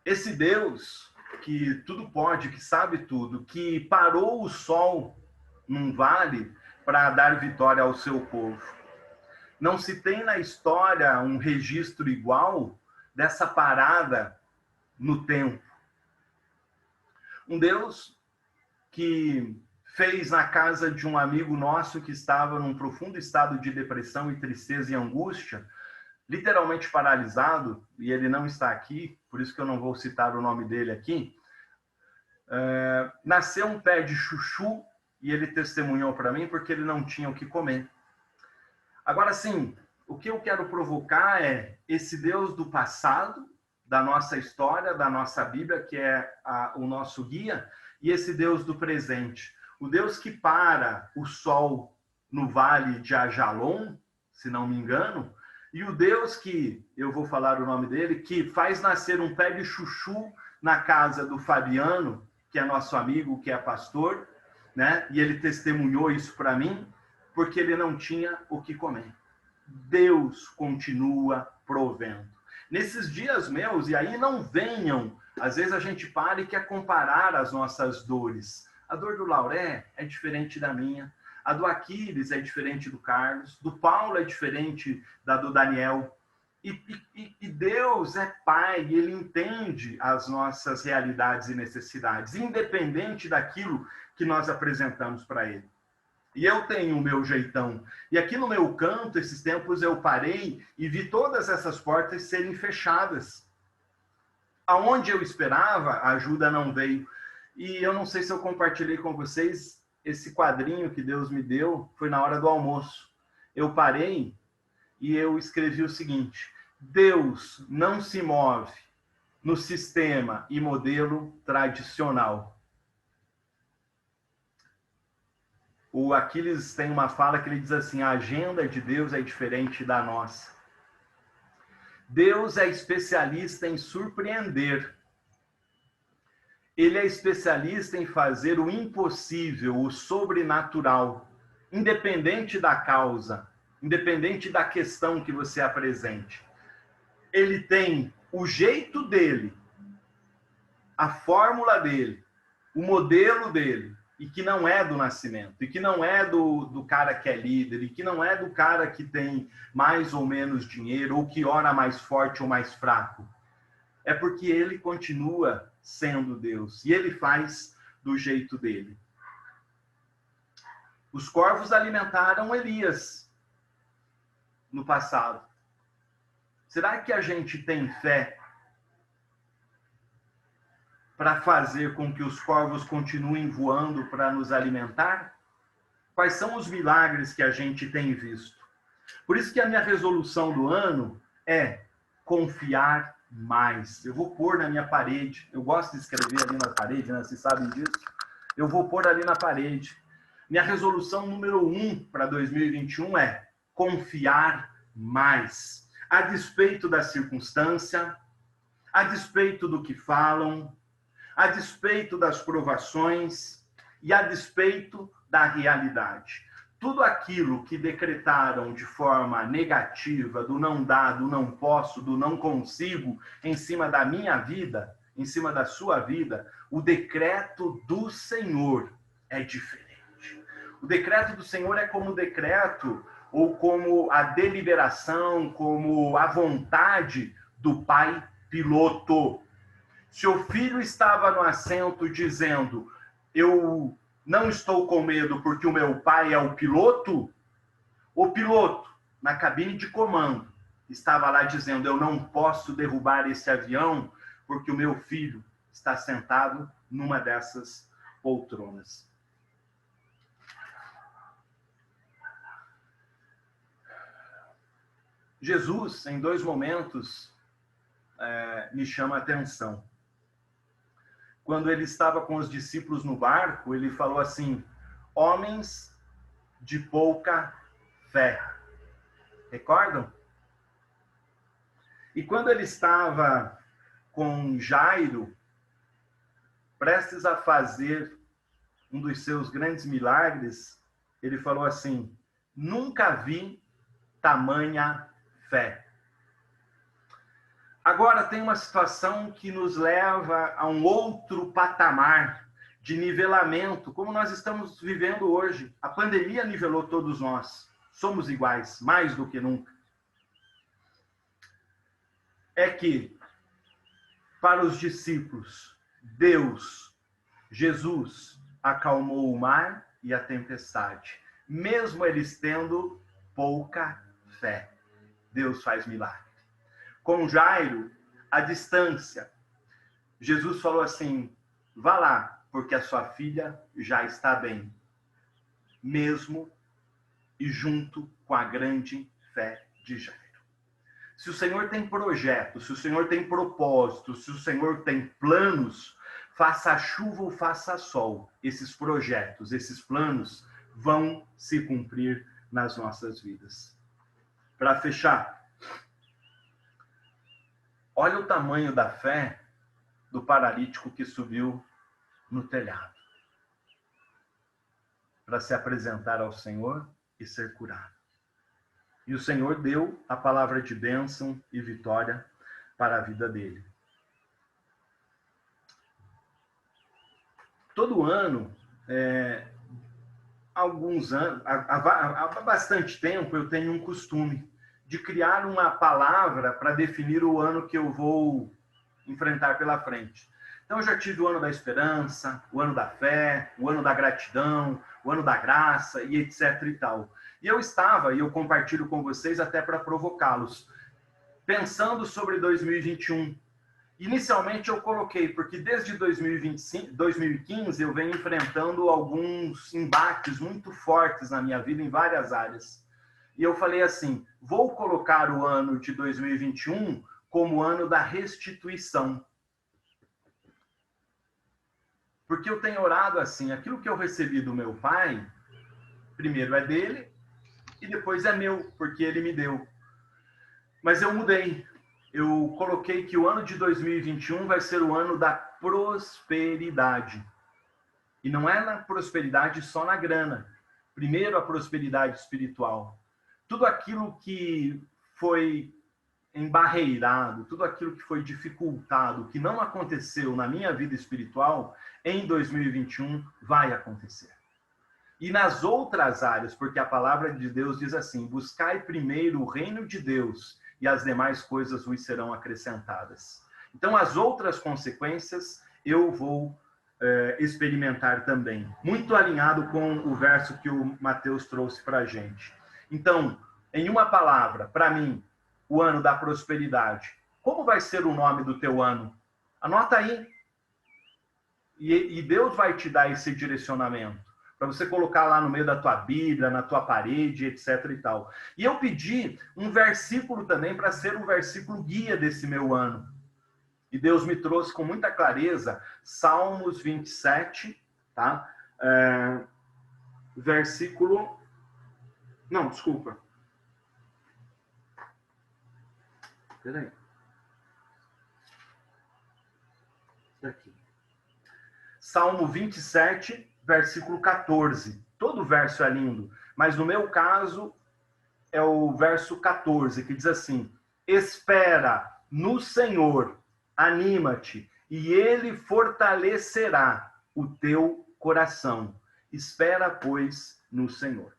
Esse Deus que tudo pode, que sabe tudo, que parou o sol num vale para dar vitória ao seu povo. Não se tem na história um registro igual dessa parada no tempo. Um Deus que fez na casa de um amigo nosso que estava num profundo estado de depressão e tristeza e angústia, literalmente paralisado, e ele não está aqui, por isso que eu não vou citar o nome dele aqui. Nasceu um pé de chuchu e ele testemunhou para mim porque ele não tinha o que comer. Agora sim, o que eu quero provocar é esse Deus do passado, da nossa história, da nossa Bíblia, que é o nosso guia, e esse Deus do presente. O Deus que para o sol no vale de Ajalon, se não me engano, e o Deus que, eu vou falar o nome dele, que faz nascer um pé de chuchu na casa do Fabiano, que é nosso amigo, que é pastor, né? E ele testemunhou isso para mim, porque ele não tinha o que comer. Deus continua provendo. Nesses dias meus, e aí não venham, às vezes a gente para e quer comparar as nossas dores. A dor do Lauré é diferente da minha. A do Aquiles é diferente do Carlos, do Paulo é diferente da do Daniel. E Deus é Pai, e Ele entende as nossas realidades e necessidades, independente daquilo que nós apresentamos para Ele. E eu tenho o meu jeitão. E aqui no meu canto, esses tempos eu parei e vi todas essas portas serem fechadas. Aonde eu esperava, a ajuda não veio. E eu não sei se eu compartilhei com vocês, esse quadrinho que Deus me deu foi na hora do almoço. Eu parei e eu escrevi o seguinte: Deus não se move no sistema e modelo tradicional. O Aquiles tem uma fala que ele diz assim: a agenda de Deus é diferente da nossa. Deus é especialista em surpreender. Ele é especialista em fazer o impossível, o sobrenatural, independente da causa, independente da questão que você apresente. Ele tem o jeito dele, a fórmula dele, o modelo dele, e que não é do nascimento, e que não é do cara que é líder, e que não é do cara que tem mais ou menos dinheiro, ou que ora mais forte ou mais fraco. É porque ele continua sendo Deus, e ele faz do jeito dele. Os corvos alimentaram Elias no passado. Será que a gente tem fé para fazer com que os corvos continuem voando para nos alimentar? Quais são os milagres que a gente tem visto? Por isso que a minha resolução do ano é confiar mais. Eu vou pôr na minha parede. Eu gosto de escrever ali na parede, né? Vocês sabem disso? Eu vou pôr ali na parede. Minha resolução número 1 para 2021 é confiar mais. A despeito da circunstância, a despeito do que falam, a despeito das provações e a despeito da realidade. Tudo aquilo que decretaram de forma negativa, do não dá, do não posso, do não consigo, em cima da minha vida, em cima da sua vida, o decreto do Senhor é diferente. O decreto do Senhor é como o decreto, ou como a deliberação, como a vontade do pai piloto. Se o filho estava no assento dizendo, eu não estou com medo porque o meu pai é o piloto na cabine de comando estava lá dizendo, eu não posso derrubar esse avião porque o meu filho está sentado numa dessas poltronas. Jesus, em 2 momentos, me chama a atenção. Quando ele estava com os discípulos no barco, ele falou assim, homens de pouca fé. Recordam? E quando ele estava com Jairo, prestes a fazer um dos seus grandes milagres, ele falou assim, nunca vi tamanha fé. Agora tem uma situação que nos leva a um outro patamar de nivelamento, como nós estamos vivendo hoje. A pandemia nivelou todos nós. Somos iguais, mais do que nunca. É que, para os discípulos, Deus, Jesus, acalmou o mar e a tempestade, mesmo eles tendo pouca fé. Deus faz milagre. Com Jairo, à distância, Jesus falou assim, vá lá, porque a sua filha já está bem. Mesmo e junto com a grande fé de Jairo. Se o Senhor tem projeto, se o Senhor tem propósito, se o Senhor tem planos, faça chuva ou faça sol, esses projetos, esses planos vão se cumprir nas nossas vidas. Para fechar, olha o tamanho da fé do paralítico que subiu no telhado para se apresentar ao Senhor e ser curado. E o Senhor deu a palavra de bênção e vitória para a vida dele. Todo ano, alguns anos, há bastante tempo, eu tenho um costume de criar uma palavra para definir o ano que eu vou enfrentar pela frente. Então, eu já tive o ano da esperança, o ano da fé, o ano da gratidão, o ano da graça e etc e tal. E eu compartilho com vocês até para provocá-los, pensando sobre 2021. Inicialmente eu coloquei, porque desde 2015 eu venho enfrentando alguns embates muito fortes na minha vida em várias áreas. E eu falei assim, vou colocar o ano de 2021 como o ano da restituição. Porque eu tenho orado assim, aquilo que eu recebi do meu pai, primeiro é dele e depois é meu, porque ele me deu. Mas eu mudei. Eu coloquei que o ano de 2021 vai ser o ano da prosperidade. E não é na prosperidade só na grana. Primeiro a prosperidade espiritual. Tudo aquilo que foi embarreirado, tudo aquilo que foi dificultado, que não aconteceu na minha vida espiritual, em 2021 vai acontecer. E nas outras áreas, porque a palavra de Deus diz assim: buscai primeiro o reino de Deus e as demais coisas vos serão acrescentadas. Então, as outras consequências eu vou experimentar também. Muito alinhado com o verso que o Mateus trouxe para a gente. Então, em uma palavra, para mim, o ano da prosperidade. Como vai ser o nome do teu ano? Anota aí. E Deus vai te dar esse direcionamento, para você colocar lá no meio da tua Bíblia, na tua parede, etc. e tal. E eu pedi um versículo também para ser um versículo guia desse meu ano. E Deus me trouxe com muita clareza Salmos 27, tá? Versículo... Não, desculpa. Peraí. Aqui. Salmo 27, versículo 14. Todo verso é lindo, mas no meu caso é o verso 14, que diz assim: espera no Senhor, anima-te, e Ele fortalecerá o teu coração. Espera, pois, no Senhor.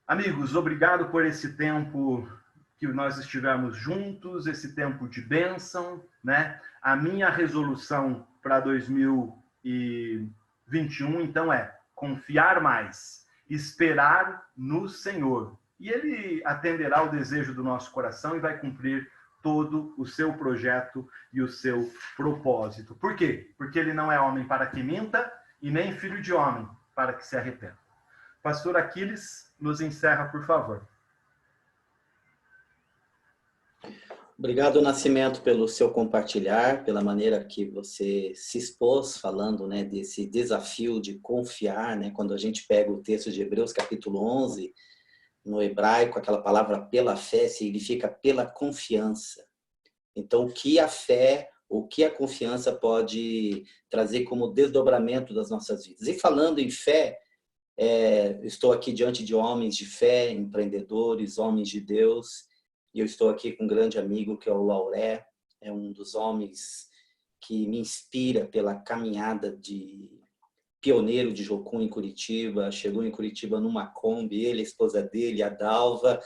Amigos, obrigado por esse tempo que nós estivemos juntos, esse tempo de bênção, né? A minha resolução para 2021, então, é confiar mais, esperar no Senhor. E Ele atenderá o desejo do nosso coração e vai cumprir todo o seu projeto e o seu propósito. Por quê? Porque Ele não é homem para que minta e nem filho de homem para que se arrependa. Pastor Aquiles, nos encerra, por favor. Obrigado, Nascimento, pelo seu compartilhar, pela maneira que você se expôs, falando, né, desse desafio de confiar, né? Quando a gente pega o texto de Hebreus, capítulo 11, no hebraico, aquela palavra pela fé significa pela confiança. Então, o que a fé, o que a confiança pode trazer como desdobramento das nossas vidas. E falando em fé, estou aqui diante de homens de fé, empreendedores, homens de Deus. E eu estou aqui com um grande amigo que é o Lauré, é um dos homens que me inspira pela caminhada de pioneiro de Jocum em Curitiba. Chegou em Curitiba numa Kombi, ele, a esposa dele, a Dalva,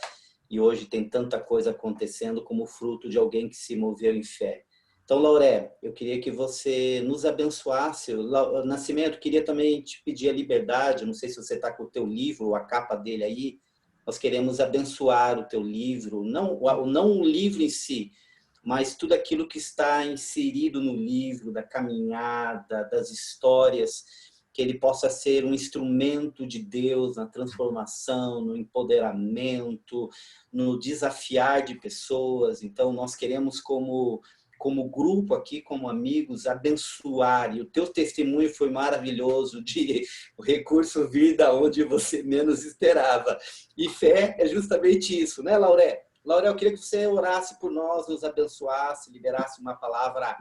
e hoje tem tanta coisa acontecendo como fruto de alguém que se moveu em fé. Então, Lauré, eu queria que você nos abençoasse. Nascimento, queria também te pedir a liberdade, não sei se você está com o teu livro, a capa dele aí. Nós queremos abençoar o teu livro, não o livro em si, mas tudo aquilo que está inserido no livro, da caminhada, das histórias, que ele possa ser um instrumento de Deus na transformação, no empoderamento, no desafiar de pessoas. Então, nós queremos, como grupo aqui, como amigos, abençoar. E o teu testemunho foi maravilhoso, de o recurso vir da onde você menos esperava. E fé é justamente isso, né, Lauré? Lauré, eu queria que você orasse por nós, nos abençoasse, liberasse uma palavra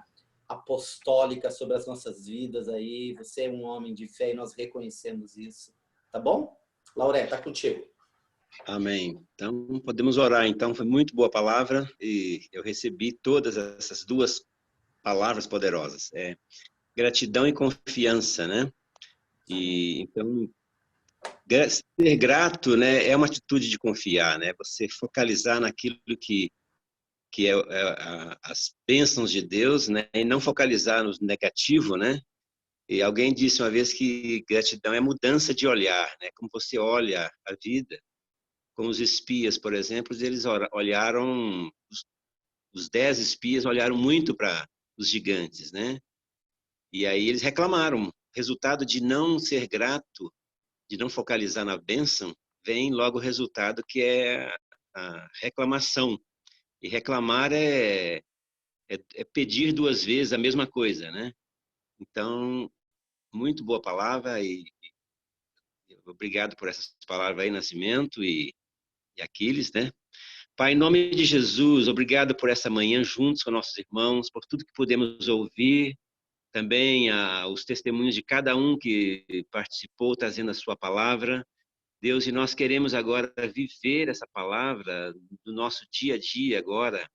apostólica sobre as nossas vidas aí. Você é um homem de fé e nós reconhecemos isso. Tá bom? Lauré, tá contigo. Amém. Então, podemos orar. Então, foi muito boa a palavra e eu recebi todas essas duas palavras poderosas. Gratidão e confiança, né? E, então, ser grato, né, é uma atitude de confiar, né? Você focalizar naquilo que as bênçãos de Deus, né? E não focalizar no negativo, né? E alguém disse uma vez que gratidão é mudança de olhar, né? Como você olha a vida. Com os espias, por exemplo, eles olharam, os 10 espias olharam muito para os gigantes, né? E aí eles reclamaram. Resultado de não ser grato, de não focalizar na bênção, vem logo o resultado que é a reclamação. E reclamar é pedir 2 vezes a mesma coisa, né? Então, muito boa palavra e obrigado por essas palavras aí, Nascimento e Aquiles, né? Pai, em nome de Jesus, obrigado por essa manhã juntos com nossos irmãos, por tudo que pudemos ouvir, também os testemunhos de cada um que participou, trazendo a sua palavra. Deus, e nós queremos agora viver essa palavra no nosso dia a dia agora,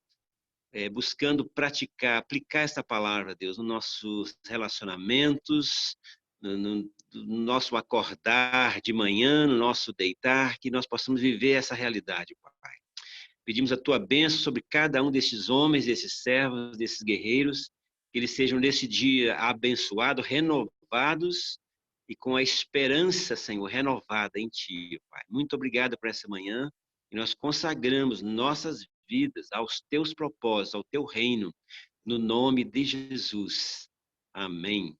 buscando praticar, aplicar essa palavra, Deus, nos nossos relacionamentos, no nosso acordar de manhã, no nosso deitar, que nós possamos viver essa realidade, Pai. Pedimos a Tua bênção sobre cada um desses homens, desses servos, desses guerreiros, que eles sejam nesse dia abençoados, renovados e com a esperança, Senhor, renovada em Ti, Pai. Muito obrigado por essa manhã e nós consagramos nossas vidas aos Teus propósitos, ao Teu reino, no nome de Jesus. Amém.